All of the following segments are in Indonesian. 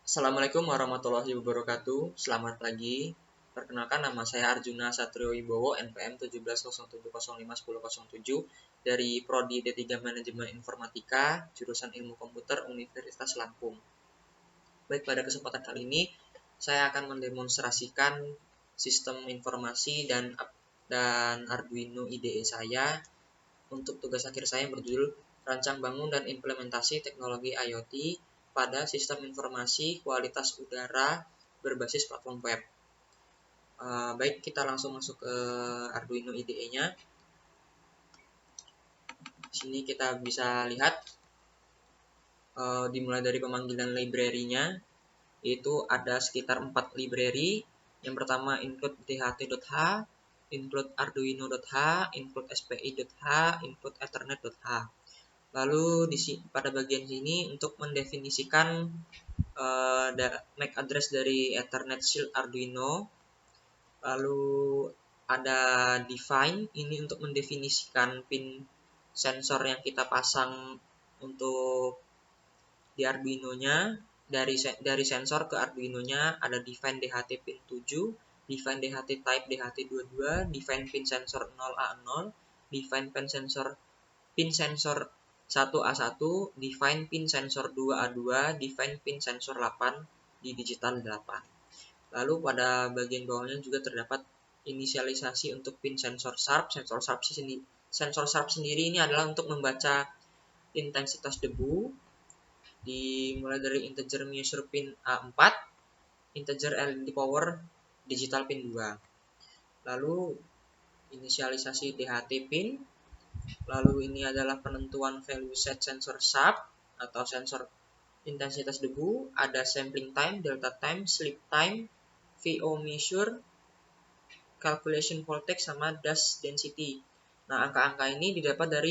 Assalamualaikum warahmatullahi wabarakatuh. Selamat pagi. Perkenalkan, nama saya Arjuna Satrio Wibowo, NPM 1707051007 dari Prodi D3 Manajemen Informatika, jurusan Ilmu Komputer Universitas Lampung. Baik, pada kesempatan kali ini saya akan mendemonstrasikan sistem informasi dan Arduino IDE saya untuk tugas akhir saya yang berjudul Rancang Bangun dan Implementasi Teknologi IoT pada Sistem Informasi Kualitas Udara berbasis platform web. Baik, kita langsung masuk ke Arduino IDE-nya. Di sini kita bisa lihat dimulai dari pemanggilan library-nya, yaitu ada sekitar 4 library. Yang pertama include dht.h, include arduino.h, include spi.h, include ethernet.h. Lalu pada bagian sini untuk mendefinisikan MAC address dari Ethernet Shield Arduino. Lalu ada define, ini untuk mendefinisikan pin sensor yang kita pasang untuk di Arduino-nya. Dari sensor ke Arduino-nya ada define DHT pin 7, define DHT type DHT22, define pin sensor 0A0, define pin sensor 1A1, define pin sensor 2A2, define pin sensor 8 di digital 8. Lalu pada bagian bawahnya juga terdapat inisialisasi untuk pin sensor sharp. Sensor sharp sendiri ini adalah untuk membaca intensitas debu, dimulai dari integer measure pin A4, integer LED power digital pin 2. Lalu inisialisasi DHT pin. Lalu ini adalah penentuan value set sensor sharp atau sensor intensitas debu. Ada sampling time, delta time, sleep time, VO measure, calculation voltage, sama dust density. Nah, angka-angka ini didapat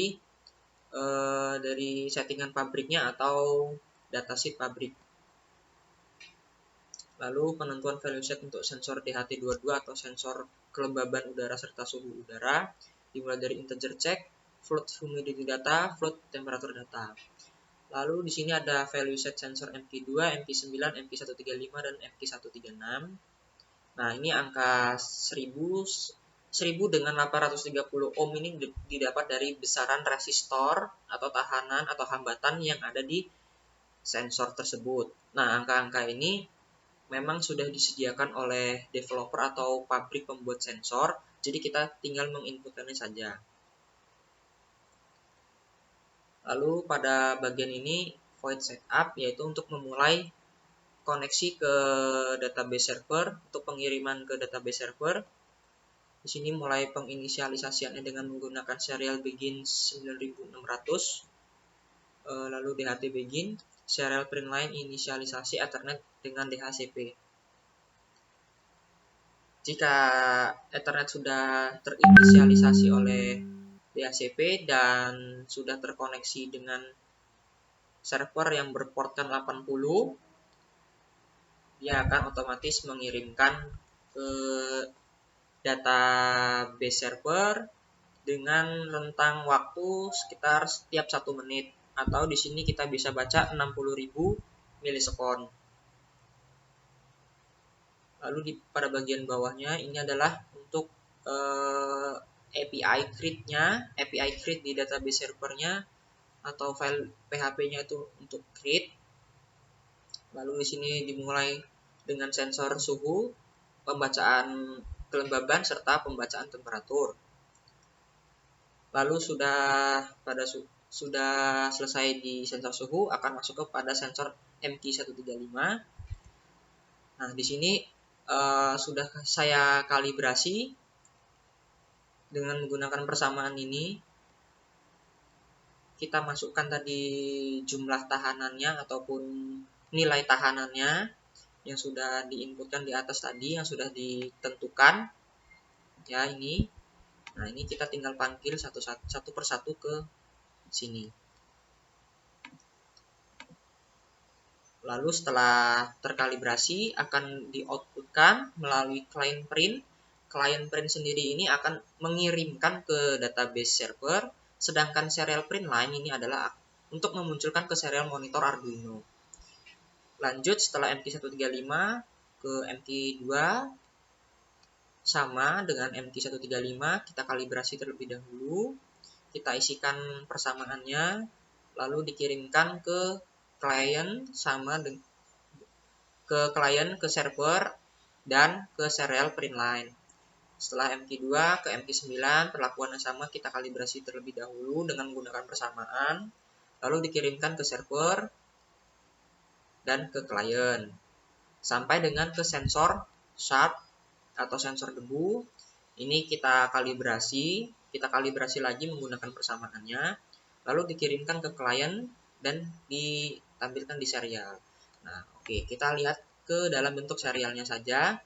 dari settingan pabriknya atau datasheet pabrik. Lalu penentuan value set untuk sensor DHT22 atau sensor kelembaban udara serta suhu udara, dimulai dari integer check, float humidity data, float temperature data. Lalu di sini ada value set sensor MP2, MP9, MP135 dan MP136. Nah, ini angka 1000 dengan 830 ohm ini didapat dari besaran resistor atau tahanan atau hambatan yang ada di sensor tersebut. Nah, angka-angka ini memang sudah disediakan oleh developer atau pabrik pembuat sensor, jadi kita tinggal menginputkannya saja. Lalu pada bagian ini void setup, yaitu untuk memulai koneksi ke database server, untuk pengiriman ke database server. Di sini mulai penginisialisasiannya dengan menggunakan serial begin 9600, lalu DHT begin, serial print line inisialisasi Ethernet dengan DHCP. Jika Ethernet sudah terinisialisasi oleh DHCP dan sudah terkoneksi dengan server yang berportkan 80, dia akan otomatis mengirimkan ke database server dengan rentang waktu sekitar setiap 1 menit, atau di sini kita bisa baca 60.000 milisekon. Lalu pada bagian bawahnya ini adalah untuk API create di database servernya atau file PHP-nya itu untuk create. Lalu di sini dimulai dengan sensor suhu, pembacaan kelembaban serta pembacaan temperatur. Lalu sudah selesai di sensor suhu, akan masuk kepada sensor MQ135. Nah, di sini sudah saya kalibrasi dengan menggunakan persamaan ini. Kita masukkan tadi jumlah tahanannya ataupun nilai tahanannya yang sudah diinputkan di atas tadi, yang sudah ditentukan. Ya, ini. Nah, ini kita tinggal panggil satu persatu ke sini. Lalu setelah terkalibrasi akan di-outputkan melalui client print. Client print sendiri ini akan mengirimkan ke database server, sedangkan serial print line ini adalah untuk memunculkan ke serial monitor Arduino. Lanjut setelah MT135 ke MT2 sama dengan MT135, kita kalibrasi terlebih dahulu. Kita isikan persamaannya, lalu dikirimkan ke klien ke server dan ke serial print line. Setelah MT2 ke MT9 perlakuannya sama, kita kalibrasi terlebih dahulu dengan menggunakan persamaan, lalu dikirimkan ke server dan ke klien sampai dengan ke sensor sharp atau sensor debu. Ini kita kalibrasi lagi menggunakan persamaannya, lalu dikirimkan ke klien dan ditampilkan di serial. Nah, oke, kita lihat ke dalam bentuk serialnya saja.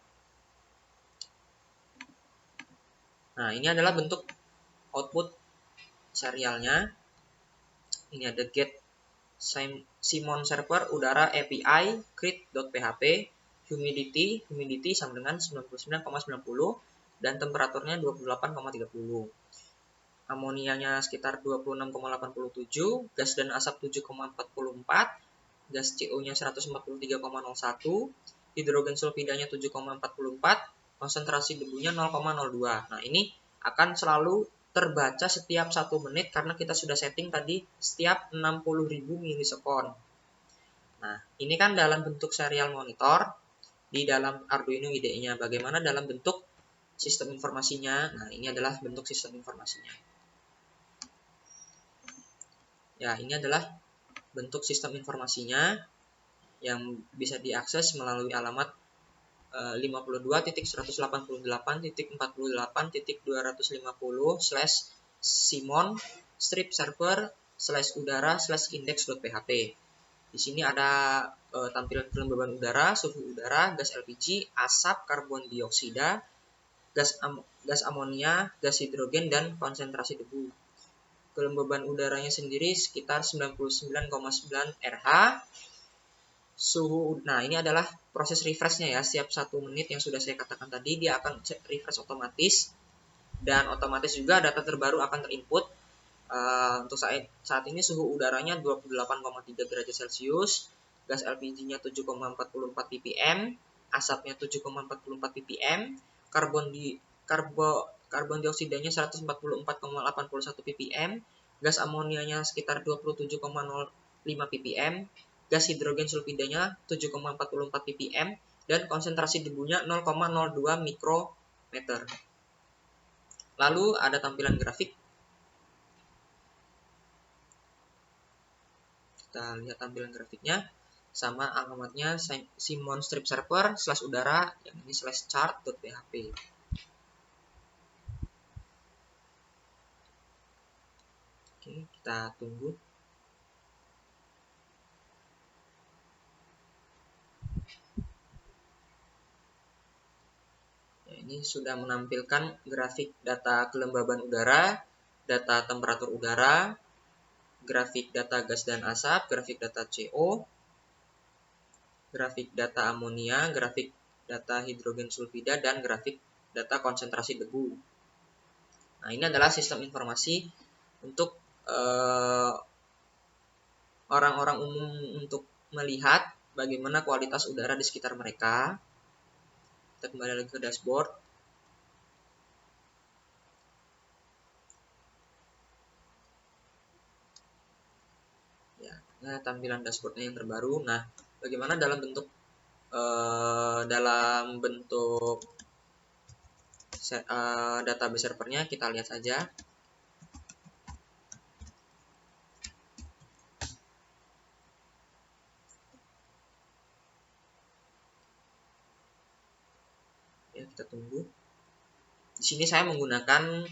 Nah, ini adalah bentuk output serialnya. Ini ada get Simon server udara API create.php, humidity sama dengan 99,90 dan temperaturnya 28,30. Amonianya sekitar 26,87, gas dan asap 7,44, gas CO-nya 143,01, hidrogen sulfidanya 7,44, konsentrasi debunya 0,02. Nah, ini akan selalu terbaca setiap 1 menit karena kita sudah setting tadi setiap 60.000 milisekon. Nah, ini kan dalam bentuk serial monitor di dalam Arduino IDE-nya. Bagaimana dalam bentuk sistem informasinya? Nah, ini adalah bentuk sistem informasinya. Ya, ini adalah bentuk sistem informasinya yang bisa diakses melalui alamat 52.168.48.250/simon/server/udara/index.php. Di sini ada tampilan kelembaban udara, suhu udara, gas LPG, asap, karbon dioksida, gas amonia, gas hidrogen, dan konsentrasi debu. Kelembaban udaranya sendiri sekitar 99,9 RH. Suhu, nah ini adalah proses refreshnya ya, setiap 1 menit yang sudah saya katakan tadi, dia akan refresh otomatis, dan otomatis juga data terbaru akan terinput. Untuk saat ini suhu udaranya 28,3 derajat Celcius, gas LPG-nya 7,44 ppm, asapnya 7,44 ppm, karbon dioksidanya 144,81 ppm, gas amonianya sekitar 27,05 ppm, gas hidrogen sulfidanya 7,44 ppm, dan konsentrasi debunya 0,02 mikrometer. Lalu ada tampilan grafik. Kita lihat tampilan grafiknya. Sama alamatnya Simon strip server /udara, yang ini /chart.php. Oke, kita tunggu. Ya, ini sudah menampilkan grafik data kelembaban udara, data temperatur udara, grafik data gas dan asap, grafik data CO, grafik data amonia, grafik data hidrogen sulfida, dan grafik data konsentrasi debu. Nah, ini adalah sistem informasi untuk orang-orang umum untuk melihat bagaimana kualitas udara di sekitar mereka. Kita kembali lagi ke dashboard. Ya, tampilan dashboardnya yang terbaru. Nah, bagaimana dalam bentuk database servernya, kita lihat saja. Ya, kita tunggu. Di sini saya menggunakan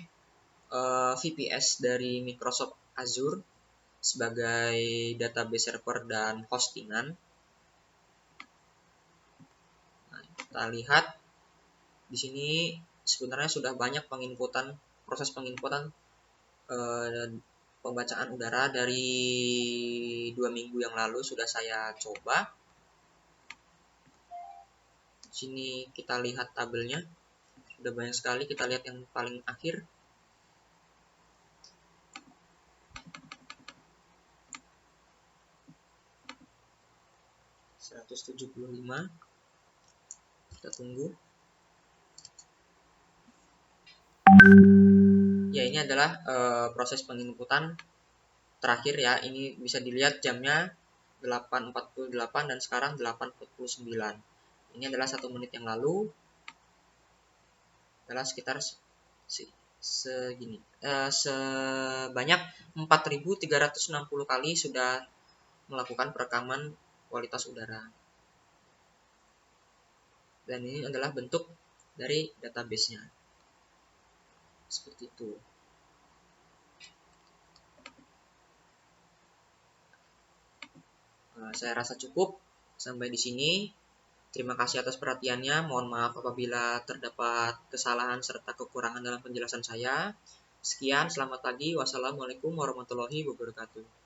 VPS dari Microsoft Azure sebagai database server dan hostingan. Nah, kita lihat di sini sebenarnya sudah banyak proses penginputan pembacaan udara dari 2 minggu yang lalu sudah saya coba. Di sini kita lihat tabelnya, sudah banyak sekali. Kita lihat yang paling akhir. 175. Kita tunggu. Ya, ini adalah proses penginputan terakhir ya. Ini bisa dilihat jamnya 8.48 dan sekarang 8.49. Ini adalah 1 menit yang lalu. Adalah sekitar segini. Sebanyak 4.360 kali sudah melakukan perekaman kualitas udara. Dan ini adalah bentuk dari database-nya. Seperti itu. Saya rasa cukup sampai di sini. Terima kasih atas perhatiannya. Mohon maaf apabila terdapat kesalahan serta kekurangan dalam penjelasan saya. Sekian, selamat pagi. Wassalamualaikum warahmatullahi wabarakatuh.